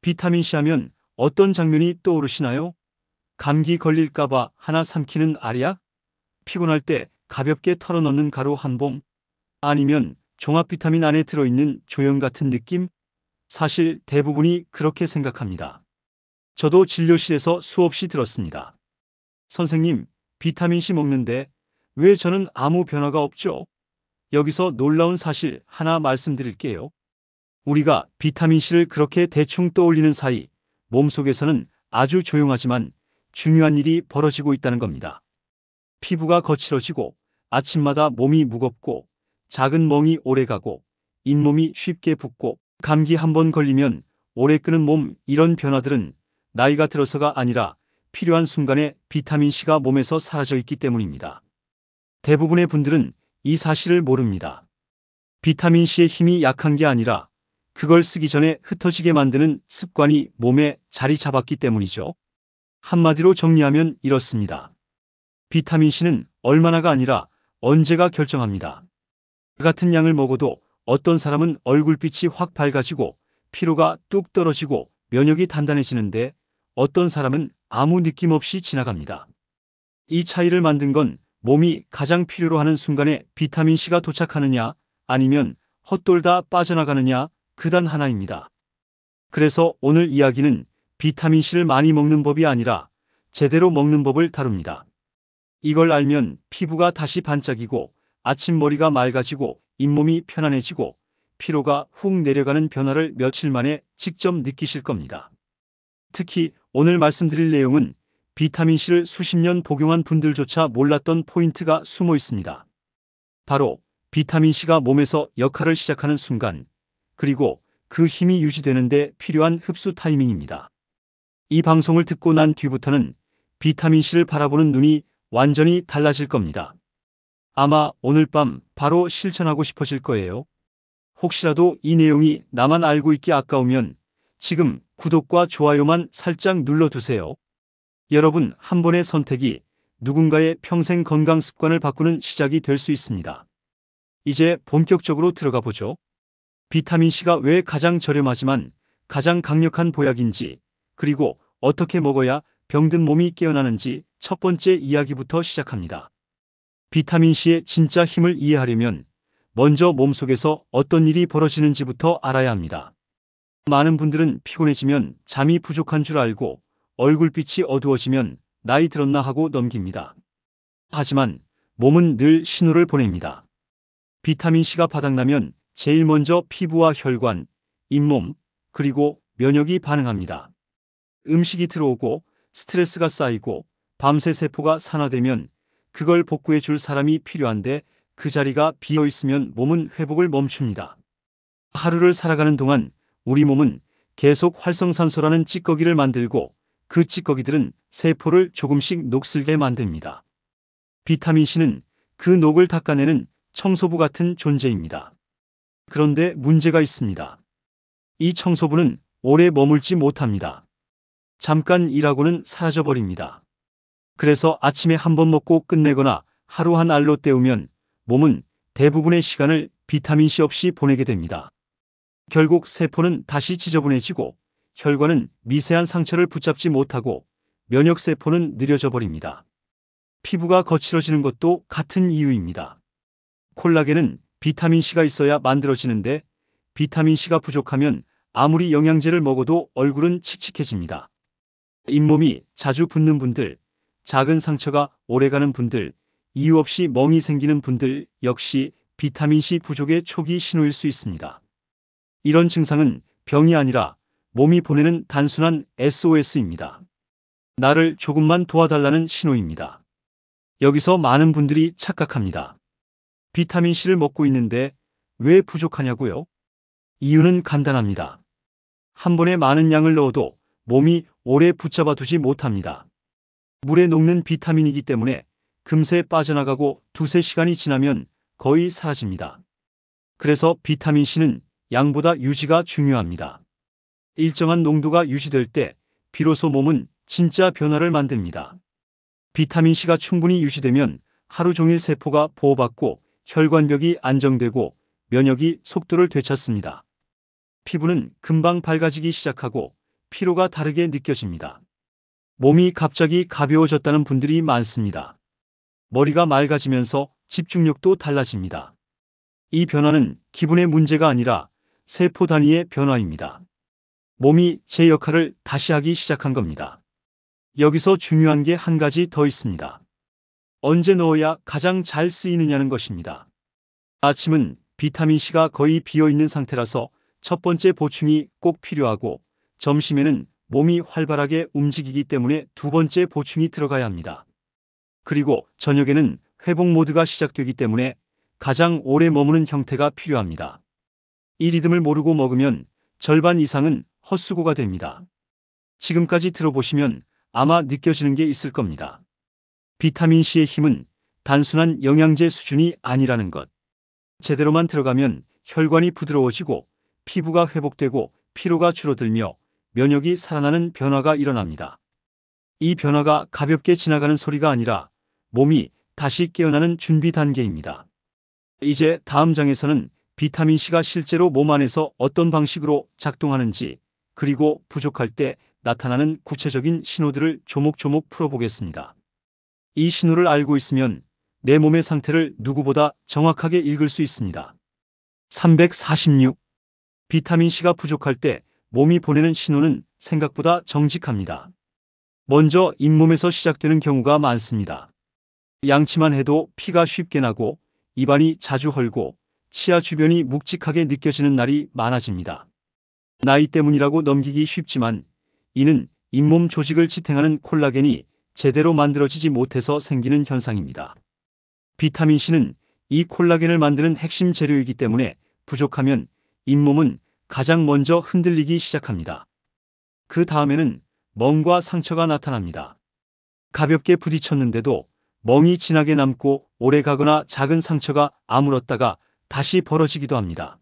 비타민C 하면 어떤 장면이 떠오르시나요? 감기 걸릴까봐 하나 삼키는 알약? 피곤할 때 가볍게 털어넣는 가루 한 봉? 아니면 종합 비타민 안에 들어있는 조형 같은 느낌? 사실 대부분이 그렇게 생각합니다. 저도 진료실에서 수없이 들었습니다. 선생님, 비타민C 먹는데 왜 저는 아무 변화가 없죠? 여기서 놀라운 사실 하나 말씀드릴게요. 우리가 비타민C를 그렇게 대충 떠올리는 사이 몸속에서는 아주 조용하지만 중요한 일이 벌어지고 있다는 겁니다. 피부가 거칠어지고 아침마다 몸이 무겁고 작은 멍이 오래가고 잇몸이 쉽게 붓고 감기 한 번 걸리면 오래 끄는 몸, 이런 변화들은 나이가 들어서가 아니라 필요한 순간에 비타민C가 몸에서 사라져 있기 때문입니다. 대부분의 분들은 이 사실을 모릅니다. 비타민C의 힘이 약한 게 아니라 그걸 쓰기 전에 흩어지게 만드는 습관이 몸에 자리 잡았기 때문이죠. 한마디로 정리하면 이렇습니다. 비타민C는 얼마나가 아니라 언제가 결정합니다. 같은 양을 먹어도 어떤 사람은 얼굴빛이 확 밝아지고 피로가 뚝 떨어지고 면역이 단단해지는데 어떤 사람은 아무 느낌 없이 지나갑니다. 이 차이를 만든 건 몸이 가장 필요로 하는 순간에 비타민C가 도착하느냐 아니면 헛돌다 빠져나가느냐, 그 단 하나입니다. 그래서 오늘 이야기는 비타민C를 많이 먹는 법이 아니라 제대로 먹는 법을 다룹니다. 이걸 알면 피부가 다시 반짝이고 아침 머리가 맑아지고 잇몸이 편안해지고 피로가 훅 내려가는 변화를 며칠 만에 직접 느끼실 겁니다. 특히 오늘 말씀드릴 내용은 비타민C를 수십 년 복용한 분들조차 몰랐던 포인트가 숨어 있습니다. 바로 비타민C가 몸에서 역할을 시작하는 순간, 그리고 그 힘이 유지되는데 필요한 흡수 타이밍입니다. 이 방송을 듣고 난 뒤부터는 비타민C를 바라보는 눈이 완전히 달라질 겁니다. 아마 오늘 밤 바로 실천하고 싶어질 거예요. 혹시라도 이 내용이 나만 알고 있기 아까우면 지금 구독과 좋아요만 살짝 눌러두세요. 여러분 한 번의 선택이 누군가의 평생 건강 습관을 바꾸는 시작이 될 수 있습니다. 이제 본격적으로 들어가 보죠. 비타민C가 왜 가장 저렴하지만 가장 강력한 보약인지, 그리고 어떻게 먹어야 병든 몸이 깨어나는지 첫 번째 이야기부터 시작합니다. 비타민C의 진짜 힘을 이해하려면 먼저 몸속에서 어떤 일이 벌어지는지부터 알아야 합니다. 많은 분들은 피곤해지면 잠이 부족한 줄 알고 얼굴빛이 어두워지면 나이 들었나 하고 넘깁니다. 하지만 몸은 늘 신호를 보냅니다. 비타민C가 바닥나면 제일 먼저 피부와 혈관, 잇몸, 그리고 면역이 반응합니다. 음식이 들어오고 스트레스가 쌓이고 밤새 세포가 산화되면 그걸 복구해 줄 사람이 필요한데 그 자리가 비어 있으면 몸은 회복을 멈춥니다. 하루를 살아가는 동안 우리 몸은 계속 활성산소라는 찌꺼기를 만들고 그 찌꺼기들은 세포를 조금씩 녹슬게 만듭니다. 비타민C는 그 녹을 닦아내는 청소부 같은 존재입니다. 그런데 문제가 있습니다. 이 청소부는 오래 머물지 못합니다. 잠깐 일하고는 사라져버립니다. 그래서 아침에 한 번 먹고 끝내거나 하루 한 알로 때우면 몸은 대부분의 시간을 비타민C 없이 보내게 됩니다. 결국 세포는 다시 지저분해지고 혈관은 미세한 상처를 붙잡지 못하고 면역세포는 느려져 버립니다. 피부가 거칠어지는 것도 같은 이유입니다. 콜라겐은 비타민C가 있어야 만들어지는데 비타민C가 부족하면 아무리 영양제를 먹어도 얼굴은 칙칙해집니다. 잇몸이 자주 붓는 분들, 작은 상처가 오래가는 분들, 이유 없이 멍이 생기는 분들 역시 비타민C 부족의 초기 신호일 수 있습니다. 이런 증상은 병이 아니라 몸이 보내는 단순한 SOS입니다. 나를 조금만 도와달라는 신호입니다. 여기서 많은 분들이 착각합니다. 비타민C를 먹고 있는데 왜 부족하냐고요? 이유는 간단합니다. 한 번에 많은 양을 넣어도 몸이 오래 붙잡아 두지 못합니다. 물에 녹는 비타민이기 때문에 금세 빠져나가고 두세 시간이 지나면 거의 사라집니다. 그래서 비타민C는 양보다 유지가 중요합니다. 일정한 농도가 유지될 때 비로소 몸은 진짜 변화를 만듭니다. 비타민C가 충분히 유지되면 하루 종일 세포가 보호받고 혈관벽이 안정되고 면역이 속도를 되찾습니다. 피부는 금방 밝아지기 시작하고 피로가 다르게 느껴집니다. 몸이 갑자기 가벼워졌다는 분들이 많습니다. 머리가 맑아지면서 집중력도 달라집니다. 이 변화는 기분의 문제가 아니라 세포 단위의 변화입니다. 몸이 제 역할을 다시 하기 시작한 겁니다. 여기서 중요한 게 한 가지 더 있습니다. 언제 넣어야 가장 잘 쓰이느냐는 것입니다. 아침은 비타민C가 거의 비어있는 상태라서 첫 번째 보충이 꼭 필요하고, 점심에는 몸이 활발하게 움직이기 때문에 두 번째 보충이 들어가야 합니다. 그리고 저녁에는 회복 모드가 시작되기 때문에 가장 오래 머무는 형태가 필요합니다. 이 리듬을 모르고 먹으면 절반 이상은 헛수고가 됩니다. 지금까지 들어보시면 아마 느껴지는 게 있을 겁니다. 비타민C의 힘은 단순한 영양제 수준이 아니라는 것. 제대로만 들어가면 혈관이 부드러워지고 피부가 회복되고 피로가 줄어들며 면역이 살아나는 변화가 일어납니다. 이 변화가 가볍게 지나가는 소리가 아니라 몸이 다시 깨어나는 준비 단계입니다. 이제 다음 장에서는 비타민C가 실제로 몸 안에서 어떤 방식으로 작동하는지, 그리고 부족할 때 나타나는 구체적인 신호들을 조목조목 풀어보겠습니다. 이 신호를 알고 있으면 내 몸의 상태를 누구보다 정확하게 읽을 수 있습니다. 346. 비타민C가 부족할 때 몸이 보내는 신호는 생각보다 정직합니다. 먼저 잇몸에서 시작되는 경우가 많습니다. 양치만 해도 피가 쉽게 나고 입안이 자주 헐고 치아 주변이 묵직하게 느껴지는 날이 많아집니다. 나이 때문이라고 넘기기 쉽지만 이는 잇몸 조직을 지탱하는 콜라겐이 제대로 만들어지지 못해서 생기는 현상입니다. 비타민C는 이 콜라겐을 만드는 핵심 재료이기 때문에 부족하면 잇몸은 가장 먼저 흔들리기 시작합니다. 그 다음에는 멍과 상처가 나타납니다. 가볍게 부딪혔는데도 멍이 진하게 남고 오래 가거나 작은 상처가 아물었다가 다시 벌어지기도 합니다.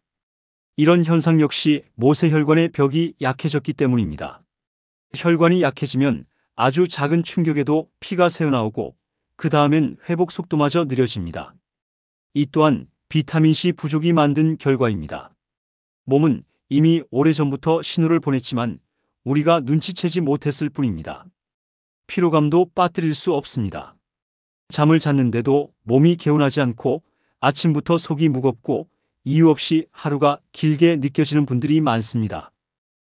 이런 현상 역시 모세혈관의 벽이 약해졌기 때문입니다. 혈관이 약해지면 아주 작은 충격에도 피가 새어나오고 그 다음엔 회복 속도마저 느려집니다. 이 또한 비타민C 부족이 만든 결과입니다. 몸은 이미 오래전부터 신호를 보냈지만 우리가 눈치채지 못했을 뿐입니다. 피로감도 빠뜨릴 수 없습니다. 잠을 잤는데도 몸이 개운하지 않고 아침부터 속이 무겁고 이유 없이 하루가 길게 느껴지는 분들이 많습니다.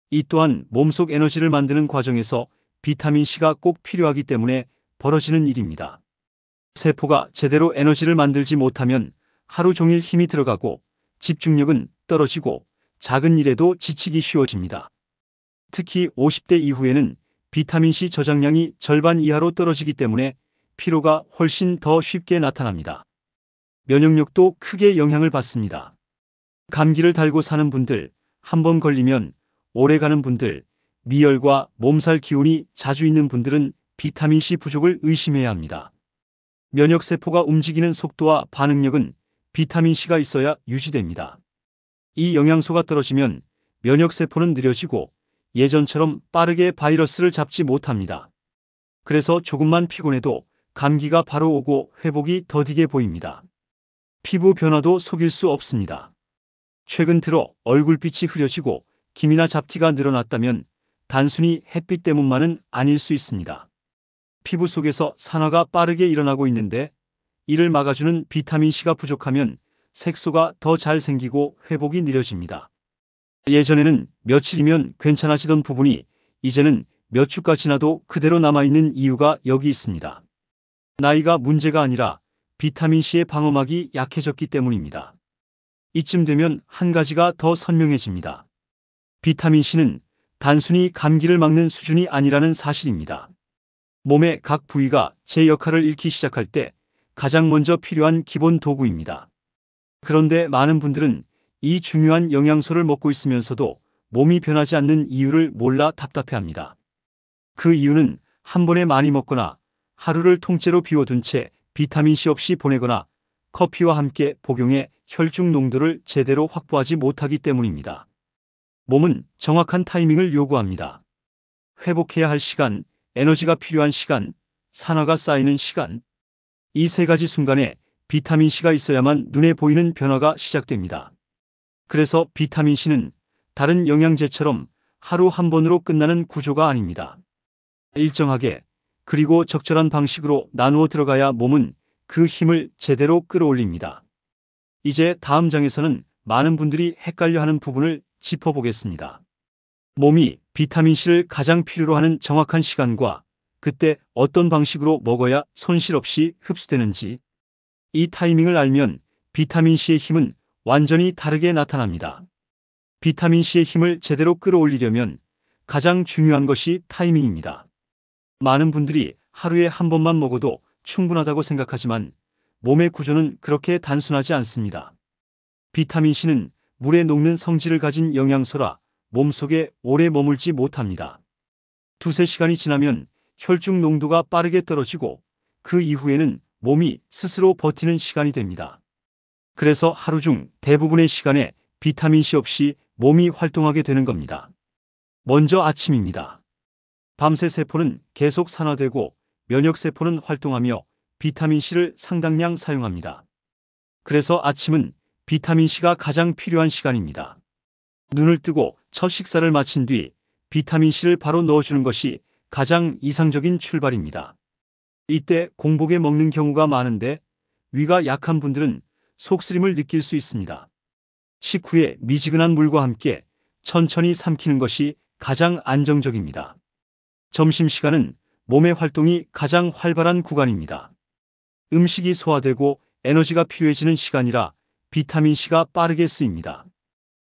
이 또한 몸속 에너지를 만드는 과정에서 비타민C가 꼭 필요하기 때문에 벌어지는 일입니다. 세포가 제대로 에너지를 만들지 못하면 하루 종일 힘이 들어가고 집중력은 떨어지고 작은 일에도 지치기 쉬워집니다. 특히 50대 이후에는 비타민C 저장량이 절반 이하로 떨어지기 때문에 피로가 훨씬 더 쉽게 나타납니다. 면역력도 크게 영향을 받습니다. 감기를 달고 사는 분들, 한 번 걸리면 오래가는 분들, 미열과 몸살 기운이 자주 있는 분들은 비타민C 부족을 의심해야 합니다. 면역세포가 움직이는 속도와 반응력은 비타민C가 있어야 유지됩니다. 이 영양소가 떨어지면 면역세포는 느려지고 예전처럼 빠르게 바이러스를 잡지 못합니다. 그래서 조금만 피곤해도 감기가 바로 오고 회복이 더디게 보입니다. 피부 변화도 속일 수 없습니다. 최근 들어 얼굴빛이 흐려지고 기미나 잡티가 늘어났다면 단순히 햇빛 때문만은 아닐 수 있습니다. 피부 속에서 산화가 빠르게 일어나고 있는데 이를 막아주는 비타민C가 부족하면 색소가 더 잘 생기고 회복이 느려집니다. 예전에는 며칠이면 괜찮아지던 부분이 이제는 몇 주가 지나도 그대로 남아있는 이유가 여기 있습니다. 나이가 문제가 아니라 비타민C의 방어막이 약해졌기 때문입니다. 이쯤 되면 한 가지가 더 선명해집니다. 비타민C는 단순히 감기를 막는 수준이 아니라는 사실입니다. 몸의 각 부위가 제 역할을 잃기 시작할 때 가장 먼저 필요한 기본 도구입니다. 그런데 많은 분들은 이 중요한 영양소를 먹고 있으면서도 몸이 변하지 않는 이유를 몰라 답답해합니다. 그 이유는 한 번에 많이 먹거나 하루를 통째로 비워둔 채 비타민C 없이 보내거나 커피와 함께 복용해 혈중 농도를 제대로 확보하지 못하기 때문입니다. 몸은 정확한 타이밍을 요구합니다. 회복해야 할 시간, 에너지가 필요한 시간, 산화가 쌓이는 시간. 이 세 가지 순간에 비타민C가 있어야만 눈에 보이는 변화가 시작됩니다. 그래서 비타민C는 다른 영양제처럼 하루 한 번으로 끝나는 구조가 아닙니다. 일정하게 그리고 적절한 방식으로 나누어 들어가야 몸은 그 힘을 제대로 끌어올립니다. 이제 다음 장에서는 많은 분들이 헷갈려하는 부분을 짚어보겠습니다. 몸이 비타민C를 가장 필요로 하는 정확한 시간과 그때 어떤 방식으로 먹어야 손실 없이 흡수되는지, 이 타이밍을 알면 비타민C의 힘은 완전히 다르게 나타납니다. 비타민C의 힘을 제대로 끌어올리려면 가장 중요한 것이 타이밍입니다. 많은 분들이 하루에 한 번만 먹어도 충분하다고 생각하지만 몸의 구조는 그렇게 단순하지 않습니다. 비타민C는 물에 녹는 성질을 가진 영양소라 몸속에 오래 머물지 못합니다. 두세 시간이 지나면 혈중 농도가 빠르게 떨어지고 그 이후에는 몸이 스스로 버티는 시간이 됩니다. 그래서 하루 중 대부분의 시간에 비타민C 없이 몸이 활동하게 되는 겁니다. 먼저 아침입니다. 밤새 세포는 계속 산화되고 면역세포는 활동하며 비타민C를 상당량 사용합니다. 그래서 아침은 비타민C가 가장 필요한 시간입니다. 눈을 뜨고 첫 식사를 마친 뒤 비타민C를 바로 넣어주는 것이 가장 이상적인 출발입니다. 이때 공복에 먹는 경우가 많은데 위가 약한 분들은 속쓰림을 느낄 수 있습니다. 식후에 미지근한 물과 함께 천천히 삼키는 것이 가장 안정적입니다. 점심시간은 몸의 활동이 가장 활발한 구간입니다. 음식이 소화되고 에너지가 필요해지는 시간이라 비타민C가 빠르게 쓰입니다.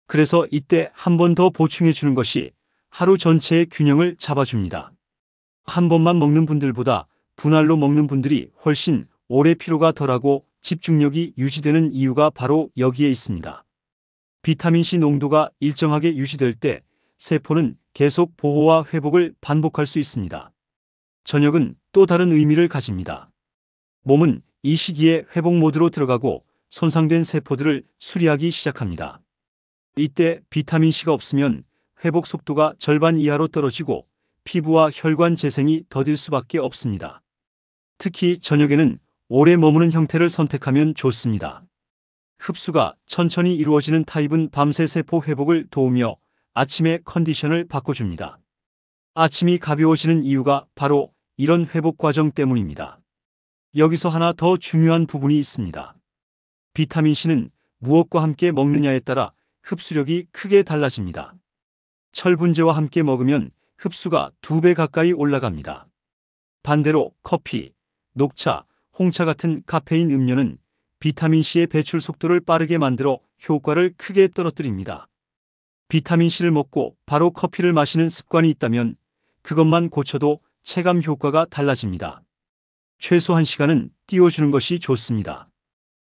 그래서 이때 한 번 더 보충해 주는 것이 하루 전체의 균형을 잡아줍니다. 한 번만 먹는 분들보다 분할로 먹는 분들이 훨씬 오래 피로가 덜하고 집중력이 유지되는 이유가 바로 여기에 있습니다. 비타민C 농도가 일정하게 유지될 때 세포는 계속 보호와 회복을 반복할 수 있습니다. 저녁은 또 다른 의미를 가집니다. 몸은 이 시기에 회복 모드로 들어가고 손상된 세포들을 수리하기 시작합니다. 이때 비타민C가 없으면 회복 속도가 절반 이하로 떨어지고 피부와 혈관 재생이 더딜 수밖에 없습니다. 특히 저녁에는 오래 머무는 형태를 선택하면 좋습니다. 흡수가 천천히 이루어지는 타입은 밤새 세포 회복을 도우며 아침의 컨디션을 바꿔줍니다. 아침이 가벼워지는 이유가 바로 이런 회복 과정 때문입니다. 여기서 하나 더 중요한 부분이 있습니다. 비타민C는 무엇과 함께 먹느냐에 따라 흡수력이 크게 달라집니다. 철분제와 함께 먹으면 흡수가 2배 가까이 올라갑니다. 반대로 커피, 녹차, 홍차 같은 카페인 음료는 비타민C의 배출 속도를 빠르게 만들어 효과를 크게 떨어뜨립니다. 비타민C를 먹고 바로 커피를 마시는 습관이 있다면 그것만 고쳐도 체감 효과가 달라집니다. 최소 1시간은 띄워주는 것이 좋습니다.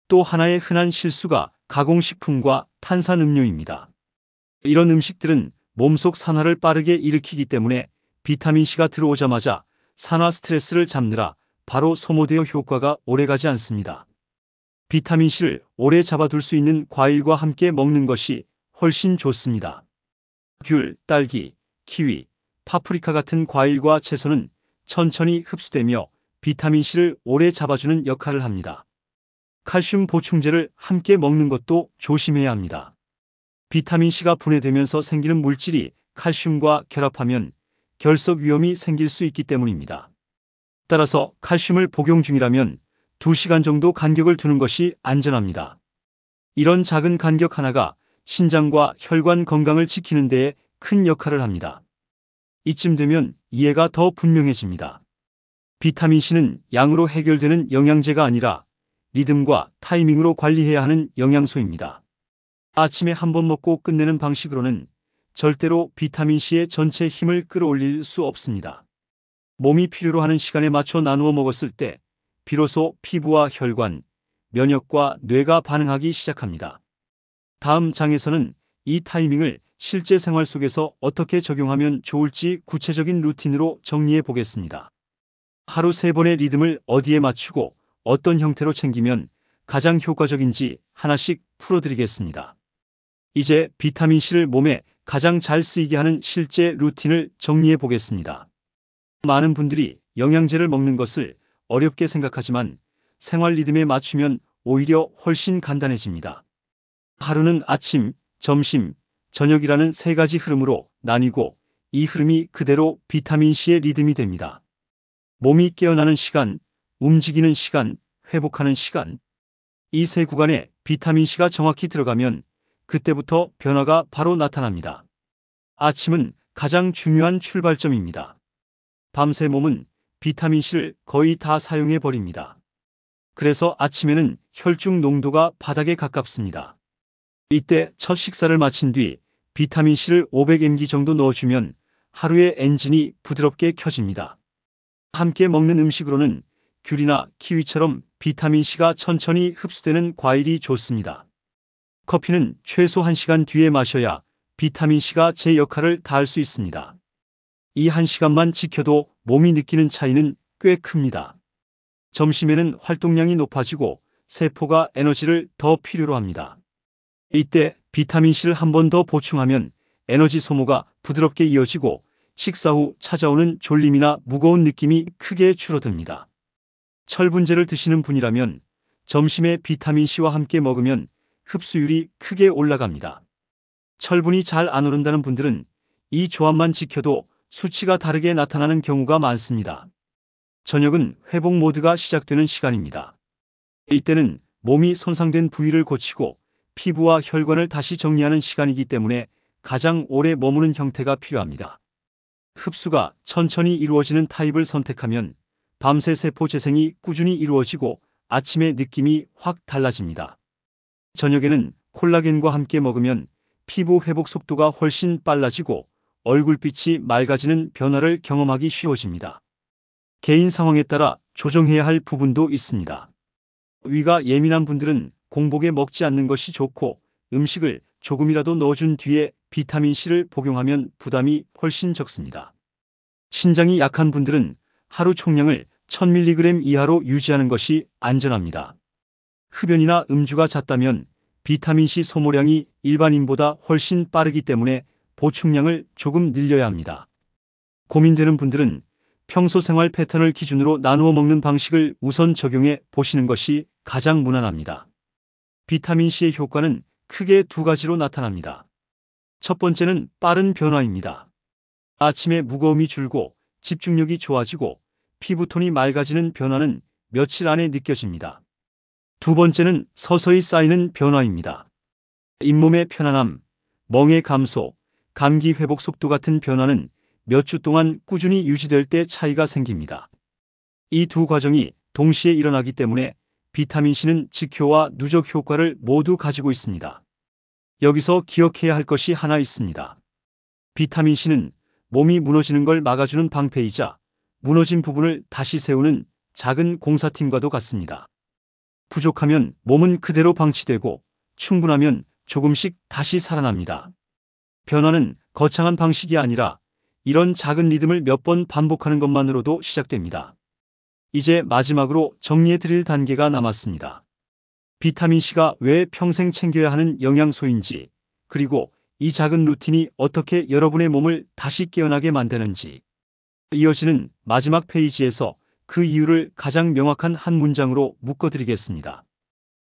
또 하나의 흔한 실수가 가공식품과 탄산음료입니다. 이런 음식들은 몸속 산화를 빠르게 일으키기 때문에 비타민C가 들어오자마자 산화 스트레스를 잡느라 바로 소모되어 효과가 오래가지 않습니다. 비타민C를 오래 잡아둘 수 있는 과일과 함께 먹는 것이 훨씬 좋습니다. 귤, 딸기, 키위, 파프리카 같은 과일과 채소는 천천히 흡수되며 비타민C를 오래 잡아주는 역할을 합니다. 칼슘 보충제를 함께 먹는 것도 조심해야 합니다. 비타민C가 분해되면서 생기는 물질이 칼슘과 결합하면 결석 위험이 생길 수 있기 때문입니다. 따라서 칼슘을 복용 중이라면 2시간 정도 간격을 두는 것이 안전합니다. 이런 작은 간격 하나가 신장과 혈관 건강을 지키는 데에 큰 역할을 합니다. 이쯤 되면 이해가 더 분명해집니다. 비타민C는 양으로 해결되는 영양제가 아니라 리듬과 타이밍으로 관리해야 하는 영양소입니다. 아침에 한 번 먹고 끝내는 방식으로는 절대로 비타민C의 전체 힘을 끌어올릴 수 없습니다. 몸이 필요로 하는 시간에 맞춰 나누어 먹었을 때 비로소 피부와 혈관, 면역과 뇌가 반응하기 시작합니다. 다음 장에서는 이 타이밍을 실제 생활 속에서 어떻게 적용하면 좋을지 구체적인 루틴으로 정리해 보겠습니다. 하루 3번의 리듬을 어디에 맞추고 어떤 형태로 챙기면 가장 효과적인지 하나씩 풀어드리겠습니다. 이제 비타민C를 몸에 가장 잘 쓰이게 하는 실제 루틴을 정리해 보겠습니다. 많은 분들이 영양제를 먹는 것을 어렵게 생각하지만 생활 리듬에 맞추면 오히려 훨씬 간단해집니다. 하루는 아침, 점심, 저녁이라는 세 가지 흐름으로 나뉘고 이 흐름이 그대로 비타민C의 리듬이 됩니다. 몸이 깨어나는 시간, 움직이는 시간, 회복하는 시간. 이 세 구간에 비타민C가 정확히 들어가면 그때부터 변화가 바로 나타납니다. 아침은 가장 중요한 출발점입니다. 밤새 몸은 비타민C를 거의 다 사용해 버립니다. 그래서 아침에는 혈중 농도가 바닥에 가깝습니다. 이때 첫 식사를 마친 뒤 비타민C를 500mg 정도 넣어주면 하루의 엔진이 부드럽게 켜집니다. 함께 먹는 음식으로는 귤이나 키위처럼 비타민C가 천천히 흡수되는 과일이 좋습니다. 커피는 최소 1시간 뒤에 마셔야 비타민C가 제 역할을 다할 수 있습니다. 이 1시간만 지켜도 몸이 느끼는 차이는 꽤 큽니다. 점심에는 활동량이 높아지고 세포가 에너지를 더 필요로 합니다. 이때 비타민C를 한 번 더 보충하면 에너지 소모가 부드럽게 이어지고 식사 후 찾아오는 졸림이나 무거운 느낌이 크게 줄어듭니다. 철분제를 드시는 분이라면 점심에 비타민C와 함께 먹으면 흡수율이 크게 올라갑니다. 철분이 잘 안 오른다는 분들은 이 조합만 지켜도 수치가 다르게 나타나는 경우가 많습니다. 저녁은 회복 모드가 시작되는 시간입니다. 이때는 몸이 손상된 부위를 고치고 피부와 혈관을 다시 정리하는 시간이기 때문에 가장 오래 머무는 형태가 필요합니다. 흡수가 천천히 이루어지는 타입을 선택하면 밤새 세포 재생이 꾸준히 이루어지고 아침의 느낌이 확 달라집니다. 저녁에는 콜라겐과 함께 먹으면 피부 회복 속도가 훨씬 빨라지고 얼굴빛이 맑아지는 변화를 경험하기 쉬워집니다. 개인 상황에 따라 조정해야 할 부분도 있습니다. 위가 예민한 분들은 공복에 먹지 않는 것이 좋고 음식을 조금이라도 넣어준 뒤에 비타민C를 복용하면 부담이 훨씬 적습니다. 신장이 약한 분들은 하루 총량을 1000mg 이하로 유지하는 것이 안전합니다. 흡연이나 음주가 잦다면 비타민C 소모량이 일반인보다 훨씬 빠르기 때문에 보충량을 조금 늘려야 합니다. 고민되는 분들은 평소 생활 패턴을 기준으로 나누어 먹는 방식을 우선 적용해 보시는 것이 가장 무난합니다. 비타민C의 효과는 크게 두 가지로 나타납니다. 첫 번째는 빠른 변화입니다. 아침에 무거움이 줄고 집중력이 좋아지고 피부톤이 맑아지는 변화는 며칠 안에 느껴집니다. 두 번째는 서서히 쌓이는 변화입니다. 잇몸의 편안함, 멍의 감소, 감기 회복 속도 같은 변화는 몇 주 동안 꾸준히 유지될 때 차이가 생깁니다. 이 두 과정이 동시에 일어나기 때문에 비타민C는 직효와 누적 효과를 모두 가지고 있습니다. 여기서 기억해야 할 것이 하나 있습니다. 비타민C는 몸이 무너지는 걸 막아주는 방패이자 무너진 부분을 다시 세우는 작은 공사팀과도 같습니다. 부족하면 몸은 그대로 방치되고 충분하면 조금씩 다시 살아납니다. 변화는 거창한 방식이 아니라 이런 작은 리듬을 몇 번 반복하는 것만으로도 시작됩니다. 이제 마지막으로 정리해 드릴 단계가 남았습니다. 비타민C가 왜 평생 챙겨야 하는 영양소인지, 그리고 이 작은 루틴이 어떻게 여러분의 몸을 다시 깨어나게 만드는지. 이어지는 마지막 페이지에서 그 이유를 가장 명확한 한 문장으로 묶어드리겠습니다.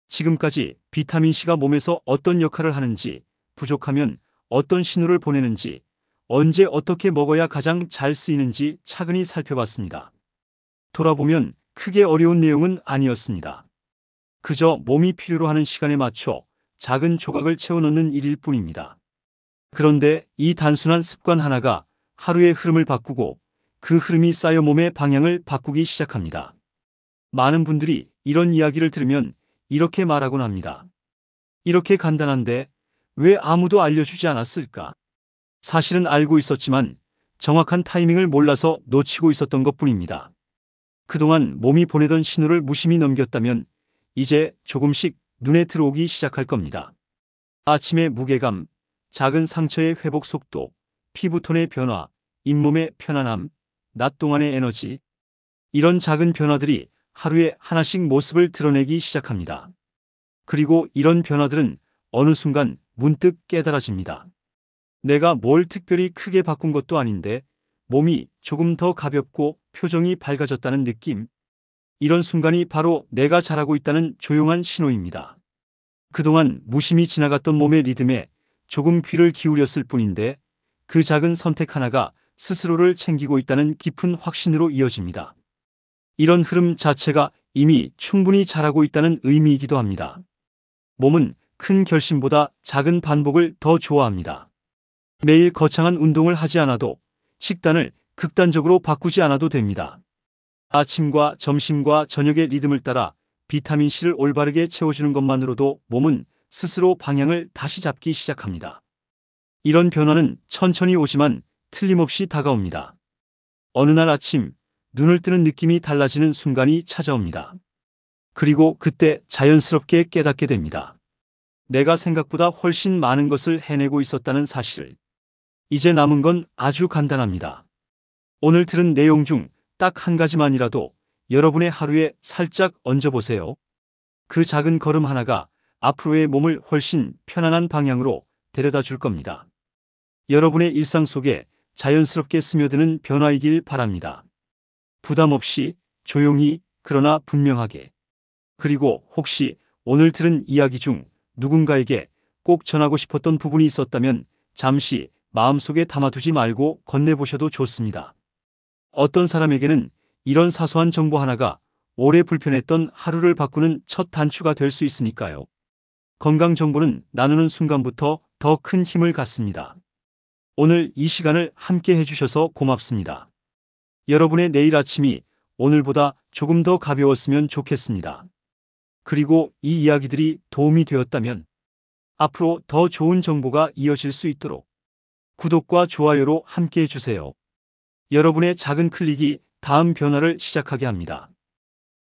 지금까지 비타민C가 몸에서 어떤 역할을 하는지, 부족하면 어떤 신호를 보내는지, 언제 어떻게 먹어야 가장 잘 쓰이는지 차근히 살펴봤습니다. 돌아보면 크게 어려운 내용은 아니었습니다. 그저 몸이 필요로 하는 시간에 맞춰 작은 조각을 채워넣는 일일 뿐입니다. 그런데 이 단순한 습관 하나가 하루의 흐름을 바꾸고 그 흐름이 쌓여 몸의 방향을 바꾸기 시작합니다. 많은 분들이 이런 이야기를 들으면 이렇게 말하곤 합니다. 이렇게 간단한데 왜 아무도 알려주지 않았을까? 사실은 알고 있었지만 정확한 타이밍을 몰라서 놓치고 있었던 것뿐입니다. 그동안 몸이 보내던 신호를 무심히 넘겼다면 이제 조금씩 눈에 들어오기 시작할 겁니다. 아침의 무게감, 작은 상처의 회복 속도, 피부톤의 변화, 잇몸의 편안함, 낮 동안의 에너지. 이런 작은 변화들이 하루에 하나씩 모습을 드러내기 시작합니다. 그리고 이런 변화들은 어느 순간 문득 깨달아집니다. 내가 뭘 특별히 크게 바꾼 것도 아닌데 몸이 조금 더 가볍고 표정이 밝아졌다는 느낌. 이런 순간이 바로 내가 잘하고 있다는 조용한 신호입니다. 그동안 무심히 지나갔던 몸의 리듬에 조금 귀를 기울였을 뿐인데 그 작은 선택 하나가 스스로를 챙기고 있다는 깊은 확신으로 이어집니다. 이런 흐름 자체가 이미 충분히 잘하고 있다는 의미이기도 합니다. 몸은 큰 결심보다 작은 반복을 더 좋아합니다. 매일 거창한 운동을 하지 않아도 식단을 극단적으로 바꾸지 않아도 됩니다. 아침과 점심과 저녁의 리듬을 따라 비타민C를 올바르게 채워주는 것만으로도 몸은 스스로 방향을 다시 잡기 시작합니다. 이런 변화는 천천히 오지만 틀림없이 다가옵니다. 어느 날 아침 눈을 뜨는 느낌이 달라지는 순간이 찾아옵니다. 그리고 그때 자연스럽게 깨닫게 됩니다. 내가 생각보다 훨씬 많은 것을 해내고 있었다는 사실을. 이제 남은 건 아주 간단합니다. 오늘 들은 내용 중 딱 한 가지만이라도 여러분의 하루에 살짝 얹어보세요. 그 작은 걸음 하나가 앞으로의 몸을 훨씬 편안한 방향으로 데려다 줄 겁니다. 여러분의 일상 속에 자연스럽게 스며드는 변화이길 바랍니다. 부담 없이, 조용히, 그러나 분명하게. 그리고 혹시 오늘 들은 이야기 중 누군가에게 꼭 전하고 싶었던 부분이 있었다면 잠시 마음속에 담아두지 말고 건네보셔도 좋습니다. 어떤 사람에게는 이런 사소한 정보 하나가 오래 불편했던 하루를 바꾸는 첫 단추가 될 수 있으니까요. 건강 정보는 나누는 순간부터 더 큰 힘을 갖습니다. 오늘 이 시간을 함께 해주셔서 고맙습니다. 여러분의 내일 아침이 오늘보다 조금 더 가벼웠으면 좋겠습니다. 그리고 이 이야기들이 도움이 되었다면 앞으로 더 좋은 정보가 이어질 수 있도록 구독과 좋아요로 함께 해주세요. 여러분의 작은 클릭이 다음 변화를 시작하게 합니다.